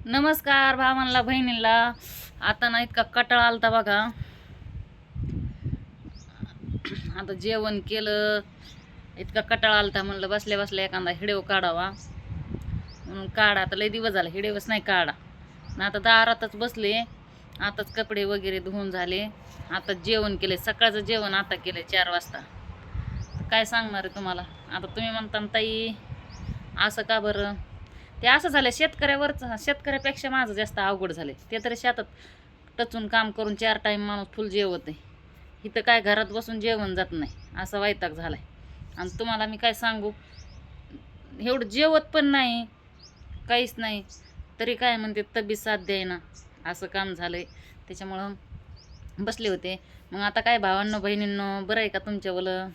नमस्कार भावांना बहिणीला. आता ना इतका कटाळा आलता बघा. आता जेवण केलं, इतका कटाळा आलता, म्हणलं बसल्या बसल्या एखादा हिडिओ काढावा म्हणून काढा. आता लय दिवस झाला हिडिओच नाही काढा ना. आता दारातच बसले, आताच कपडे वगैरे धुवून झाले, आता जेवण केले. सकाळचं जेवण आता केले 4 वाजता. काय सांगणार आहे तुम्हाला. आता तुम्ही म्हणता ताई असं का बरं. ते असं झालं, शेतकऱ्यापेक्षा माझं जास्त अवघड झाले. ते तरी शेतात टचून काम करून 4 टाईम माणूस फुल जेवत आहे. इथं काय घरात बसून जेवण जात नाही, असा वैताग झालाय. आणि तुम्हाला मी काय सांगू, एवढं जेवत पण नाही, काहीच नाही, तरी काय म्हणते तब्येत साथ द्यायना, असं काम झालंय. त्याच्यामुळं बसले होते. मग आता काय भावांनो बहिणींनो, बरं आहे का तुमच्यावलं.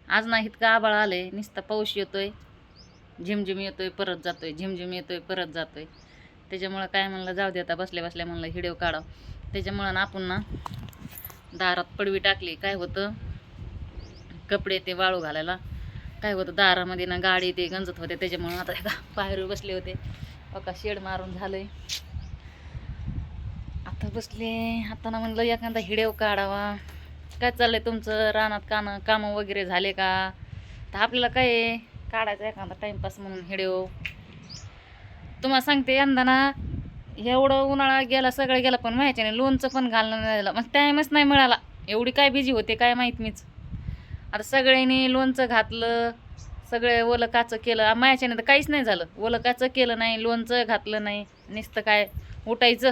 आज ना इतका आबाळ आलंय, नुसता पाऊस येतोय, झिमझिम येतोय परत जातोय, झिमझिम येतोय परत जातोय. त्याच्यामुळं काय म्हणलं जाऊ दे, आता बसल्या बसल्या म्हणलं हिडिओ काढावं. त्याच्यामुळं ना आपण ना दारात पडवी टाकली. काय होतं, कपडे ते वाळू घालायला काय होतं, दारामध्ये ना गाडी ते गंजत होते. त्याच्यामुळं आता एका पायरीवर बसले होते, बघा शेड मारून झालंय. आता बसले, आता ना म्हणलं एखादा हिडिओ काढावा. काय चाललंय तुमचं, रानात कामं वगैरे झाले का. तर आपल्याला काय काढायचं एखादा टाइमपास म्हणून हिडिओ. तुम्हाला सांगते, यंदा ना एवढं उन्हाळा गेला, सगळं गेलं, पण माहिती लोणचं पण घालणं नाही झालं. मग टाईमच नाही मिळाला. एवढी काय बिझी होते काय माहीत मीच. आता सगळ्यांनी लोणचं घातलं, सगळे ओलं काचं केलं. मायाच्याने तर काहीच नाही झालं. ओलं काचं केलं नाही, लोणचं घातलं नाही. नुसतं काय उठायचं,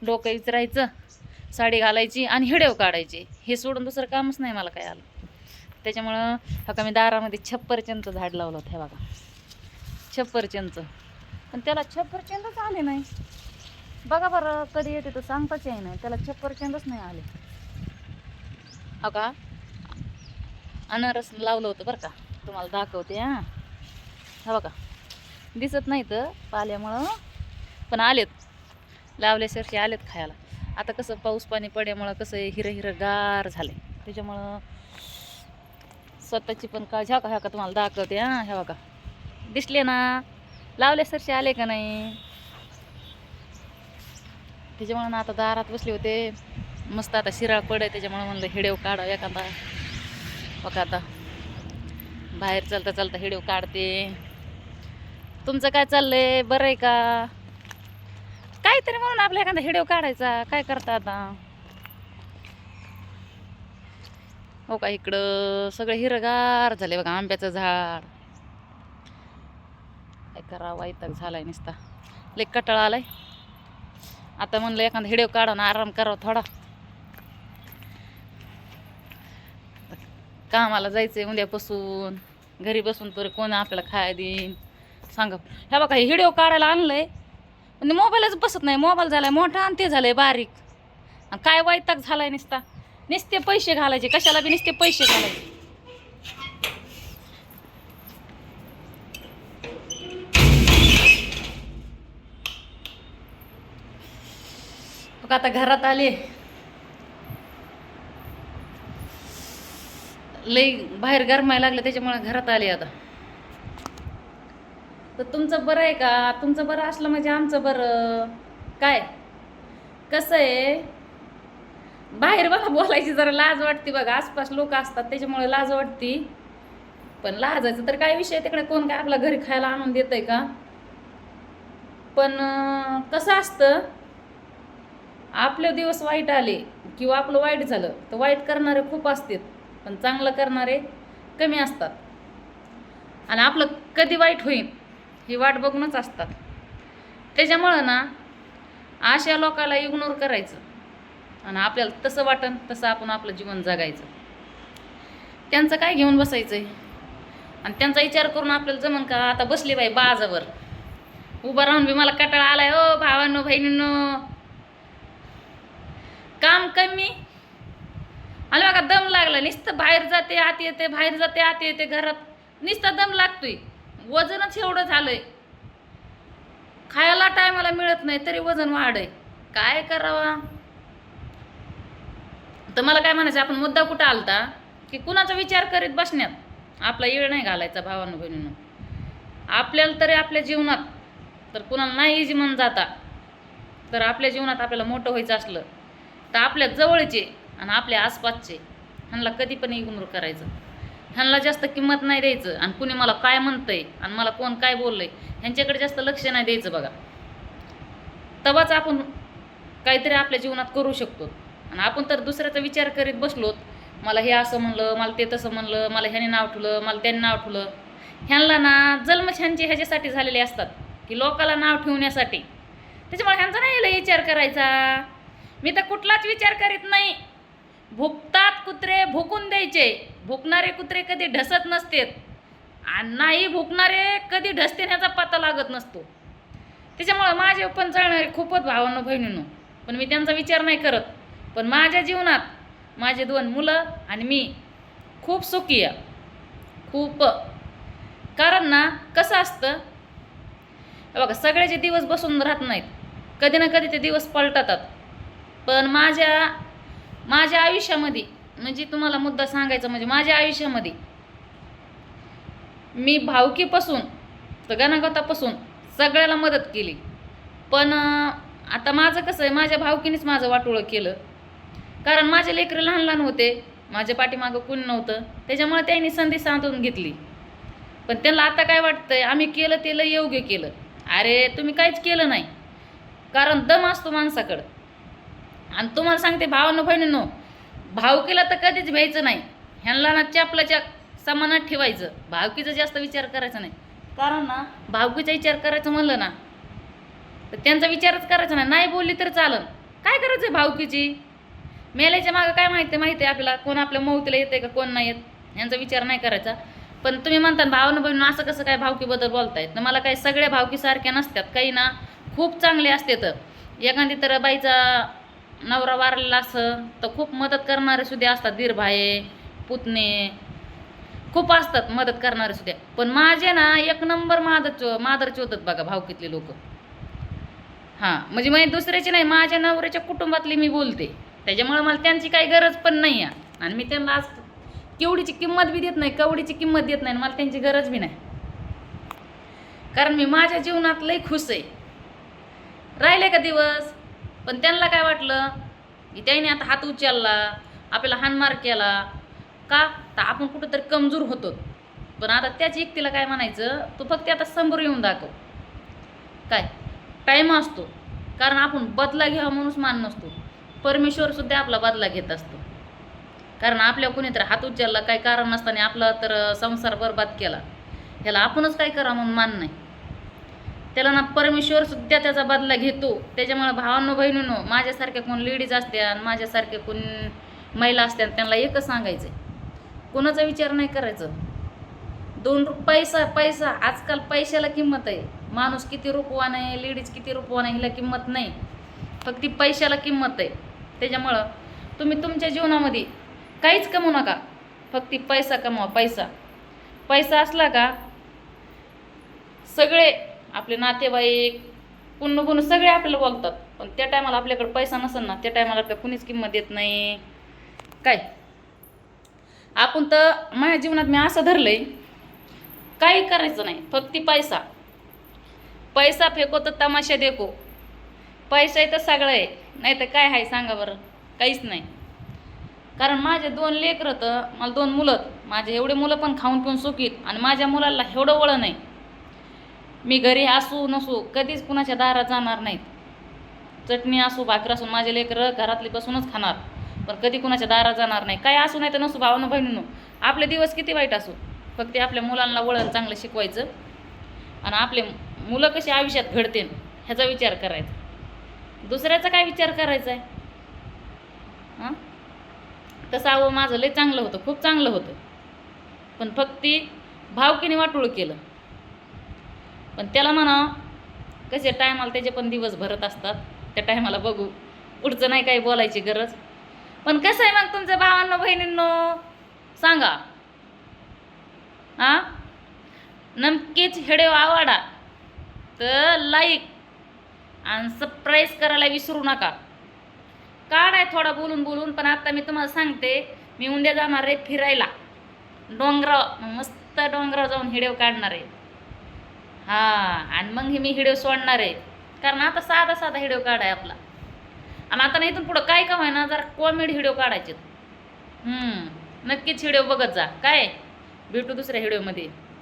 डोकं विचरायचं, साडी घालायची आणि हिडिओ काढायची. हे सोडून दुसरं कामच नाही मला काय आलं. त्याच्यामुळं बघा मी दारामध्ये छप्परचंदचं झाड लावलं होतं. हे बघा छप्परचंदचं, पण त्याला छप्परचंदच आले नाही. बघा बरं कधी येते तर सांगताच येई नाही, त्याला छप्परचंदच नाही आले. हो का, अनारस लावलं होतं बरं का, तुम्हाला दाखवते. हा बघा, दिसत नाही तर पाल्यामुळं, पण आलेत, लावल्यासारखे आलेत खायला. आता कसं पाऊस पाणी पड्यामुळं कसं हिरं गार झाले. त्याच्यामुळं स्वतःची पण काळजी. ह्या का तुम्हाला दाखवते. ह्या बघा दिसले ना, लावल्यासारखे आले का नाही. त्याच्यामुळं ना आता दारात बसले होते, मस्त आता शिराळ पडे. त्याच्यामुळं म्हणलं हिडिओ काढावं एखादा. बघा आता बाहेर चालता चालता हिडिओ काढते. तुमचं काय चाललंय, बरं आहे का. काहीतरी म्हणून आपल्या एखादा हिडिओ काढायचा. काय करता आता. हो का, इकडं सगळं हिरगार झाले बघा. आंब्याचं झाड, काय करावं, वैताग झालाय नुसता, लय कटाळा आलाय. आता म्हणलं एखादा हिडिओ काढा ना, आराम करावं थोडा. कामाला जायचंय उद्यापासून, घरी बसून तर कोण आपल्याला खायला देईन सांगा. ह्या बघा हिडिओ काढायला आणलंय, म्हणजे मोबाईलच बसत नाही. मोबाईल झालाय मोठा आणि ते झालंय बारीक. काय वैताग झालाय नुसता. नुसते पैसे घालायचे, कशाला बी नुसते पैसे घालायचे. बघ आता घरात आले, लई बाहेर गरमायला लागलं, त्याच्यामुळे घरात आले आता. तर तुमचं बरं आहे का. तुमचं बरं असलं म्हणजे आमचं बरं. काय कसं आहे, बाहेर बघा बोलायची जरा लाज वाटते बघा. आसपास लोक असतात त्याच्यामुळे लाज वाटते. पण लाजायचं तर काय विषय, तिकडे कोण काय आपल्या घरी खायला आणून देतंय का. पण कसं असतं, आपले दिवस वाईट आले किंवा आपलं वाईट झालं तर वाईट करणारे खूप असतात, पण चांगलं करणारे कमी असतात. आणि आपलं कधी वाईट होईल ही वाट बघूनच असतात. त्याच्यामुळं ना अशा लोकांना इग्नोर करायचं आणि आपल्याला तसं वाटन तसं आपण आपलं जीवन जगायचं. त्यांचं काय घेऊन बसायचंय आणि त्यांचा विचार करून आपल्याला जमन का. आता बसली बाई बाजावर उभं राहून बी मला कटाळा आलाय. ओ भावांनो बहिणींनो, काम कमी आणि बघा दम लागला. नुसतं बाहेर जाते आत येते, बाहेर जाते आत येते, घरात नुसता दम लागतोय. वजनच एवढं झालंय, खायला टायमाला मिळत नाही तरी वजन वाढ आहे. काय करावा. तर मला काय म्हणायचं, आपण मुद्दा कुठं आलता की कुणाचा विचार करीत बसण्यात आपला येळ नाही घालायचा. भावांनो बहिणींनो, आपल्याला तरी आपल्या जीवनात तर कुणाला नाही इजी म्हणून जाता. तर आपल्या जीवनात आपल्याला मोठं व्हायचं असलं तर आपल्या जवळचे आणि आपल्या आसपासचे ह्यांना कधी पण इग्नोर करायचं. ह्यांना जास्त किंमत नाही द्यायचं. आणि कुणी मला काय म्हणतंय आणि मला कोण काय बोललंय ह्यांच्याकडे जास्त लक्ष नाही द्यायचं बघा. तेव्हाच आपण काहीतरी आपल्या जीवनात करू शकतो. आणि आपण तर दुसऱ्याचा विचार करीत बसलोत, मला हे असं म्हणलं, मला ते तसं म्हणलं, मला ह्याने नाव ठेवलं, मला त्यांनी नाव ठेवलं. ह्यांना ना जन्मच ह्यांचे ह्याच्यासाठी झालेले असतात की लोकाला नाव ठेवण्यासाठी. त्याच्यामुळे ह्यांचा नाही लय विचार करायचा. मी तर कुठलाच विचार करीत नाही. भुकतात कुत्रे भुकून द्यायचे. भुकणारे कुत्रे कधी ढसत नसतेत आणि नाही भुकणारे कधी ढसते ह्याचा पत्ता लागत नसतो. त्याच्यामुळं माझे पण चालणारे खूपच भावांनो बहिणींनो, पण मी त्यांचा विचार नाही करत. पण माझ्या जीवनात माझे 2 मुलं आणि मी खूप सुखी आहे. खूप. कारण ना कसं असतं बघा, सगळ्याचे दिवस बसून राहत नाहीत. कधी ना कधी ते दिवस पलटतात. पण माझ्या आयुष्यामध्ये म्हणजे तुम्हाला मुद्दा सांगायचा म्हणजे माझ्या आयुष्यामध्ये मी भावकीपासून तर गणागोतापासून सगळ्याला मदत केली. पण आता माझं कसं आहे, माझ्या भावकीनेच माझं वाटोळं केलं. कारण माझे लेकरं लहान लहान होते, माझ्या पाठीमागं कोणी नव्हतं. त्याच्यामुळे त्यांनी संधी साधून घेतली. पण त्यांना आता काय वाटतंय, आम्ही केलं ते लय योग्य केलं. अरे तुम्ही काहीच केलं नाही. कारण दम असतो माणसाकडं. आणि तुम्हाला सांगते भावांनो बहिणींनो, भावकीला तर कधीच भ्यायचं नाही. ह्यांना ना चपलाच्या समानात ठेवायचं. भावकीचा जास्त विचार करायचा नाही. कारण ना भावकीचा विचार करायचं म्हणलं ना तर त्यांचा विचारच करायचा नाही. नाही बोलली तर चालन. काय करायचं भावकीची? मेल्याच्या मागं काय माहिती आहे आपल्याला, कोण आपल्या मौतीला येते का कोण नाही येत यांचा विचार नाही करायचा. पण तुम्ही म्हणता भावानं बहिणीनं असं कसं काय भावकीबद्दल बोलतायत. तर मला काही सगळ्या भावकीसारख्या नसतात. काही ना खूप चांगले असते. तर एखादी तर बाईचा नवरा वारलेला असं तर खूप मदत करणारे सुद्धा असतात. दीरभाये पुतणे खूप असतात मदत करणारे सुद्धा. पण माझे ना 1 नंबर मादरचे होतात बघा भावकीतले लोक. हां म्हणजे मी दुसऱ्याची नाही, माझ्या नवऱ्याच्या कुटुंबातली मी बोलते. त्याच्यामुळे मला त्यांची काही गरज पण नाही आहे. आणि मी त्यांना आज केवढीची किंमत बी देत नाही, कवडीची किंमत देत नाही. मला त्यांची गरज बी नाही. कारण मी माझ्या जीवनात लई खुश आहे. राहिले का दिवस. पण त्यांना काय वाटलं की त्याने आता हात उचलला, आपल्याला हाणमार केला का तर आपण कुठंतरी कमजोर होतो. पण आता त्याच व्यक्तीला काय म्हणायचं, तू फक्त आता समोर येऊन दाखव. काय टाईम असतो. कारण आपण बदला घ्यावा म्हणूनच मान नसतो. परमेश्वरसुद्धा आपला बदला घेत असतो. कारण आपल्या कोणीतरी हात उचलला काही कारण नसताना आपला तर संसार बरबाद केला, ह्याला आपणच काय करा म्हणून मान नाही. त्याला ना परमेश्वरसुद्धा त्याचा बदला घेतो. त्याच्यामुळे भावांनो बहिणींनो, माझ्यासारख्या कोण लेडीज असत्या आणि माझ्यासारख्या कोण महिला असत्या त्यांना एकच सांगायचं, कोणाचा विचार नाही करायचं. 2 पैसा आजकाल पैशाला किंमत आहे. माणूस किती रूपवान आहे, लेडीज किती रूपवान आहे हिला किंमत नाही. फक्त ती पैशाला किंमत आहे. त्याच्यामुळं तुम्ही तुमच्या जीवनामध्ये काहीच कमवू नका, फक्त पैसा कमवा. पैसा असला का सगळे आपले नातेवाईक पुन्हा सगळे आपल्याला बोलतात. पण त्या टायमाला आपल्याकडे पैसा नसेल ना, त्या टायमाला आपल्याला कुणीच किंमत देत नाही. काय आपण तर माझ्या जीवनात मी असं धरलंय, काही करायचं नाही, फक्त पैसा फेको तर तमाशा देखो. पैसा आहे तर सगळं आहे, नाही तर काय आहे सांगा बरं, काहीच नाही. कारण माझे 2 लेकरं तर मला 2 मुलं, माझे एवढे मुलं पण खाऊन पिऊन सुखीत. आणि माझ्या मुलाला एवढं वळण नाही. मी घरी असू नसू कधीच कुणाच्या दारात जाणार नाहीत. चटणी असू भाकर असू माझे लेकरं घरातली बसूनच खाणार. पण कधी कुणाच्या दारात जाणार नाही. काय असू नाही तर नसू भावानं बहिणींनो, आपले दिवस किती वाईट असू, फक्त आपल्या मुलांना वळण चांगलं शिकवायचं. आणि आपले मुलं कशी आयुष्यात घडतील ह्याचा विचार करायचा. दुसऱ्याचा काय विचार करायचा आहे. हां तसं अहो माझं लय चांगलं होतं, खूप चांगलं होतं. पण फक्त भावकीने वाटोळ केलं. पण त्याला म्हणा कसे टायमाला त्याचे पण दिवस भरत असतात. त्या टायमाला बघू, पुढचं नाही काही बोलायची गरज. पण कसं आहे मग तुमच्या भावांनो बहिणींनो सांगा. हां नमकीच व्हिडिओ आवडा तर लाईक आणि सबस्क्राईब करायला विसरू नका. काढाय थोडा बोलून. पण आता मी तुम्हाला सांगते, मी उद्या जाणार आहे फिरायला डोंगराव. मस्त डोंगराव जाऊन व्हिडिओ काढणार आहे. हा, आणि मग हे मी व्हिडिओ सोडणार आहे, कारण आता साधा साधा व्हिडिओ काढाय आपला. आणि आता नाही इथून पुढं काय का ना जरा कॉमेडी व्हिडिओ काढायचे. नक्कीच व्हिडिओ बघत जा. काय भेटू दुसऱ्या व्हिडिओमध्ये.